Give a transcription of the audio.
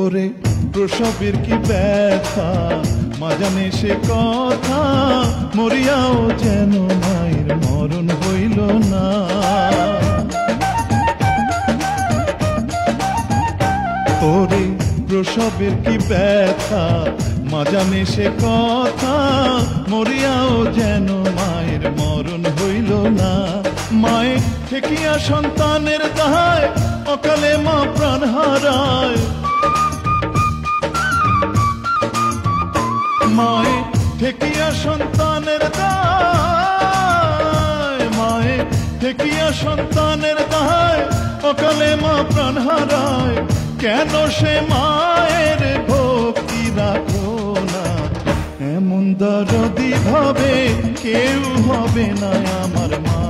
ওরে প্রসবের কি ব্যথা, মা জানে সে কথা, মরিয়াও যেন মায়ের মরণ হইল না। ওরে প্রসবের কি ব্যথা, মা জানে সে কথা, মরিয়াও যেন মায়ের মরণ হইল না। মায়ে ঠেকিয়া সন্তানের দায়, অকালে মা প্রাণ হারায়। মায়ে ঠেকিয়া সন্তানের দায়, মায়ে ঠেকিয়া সন্তানের দায়, অকালে মা প্রাণ হারায়। কেন সে মায়ের ভক্তি রাখো না, এমন দরদি ভাবে কেউ হবে না আমার মা।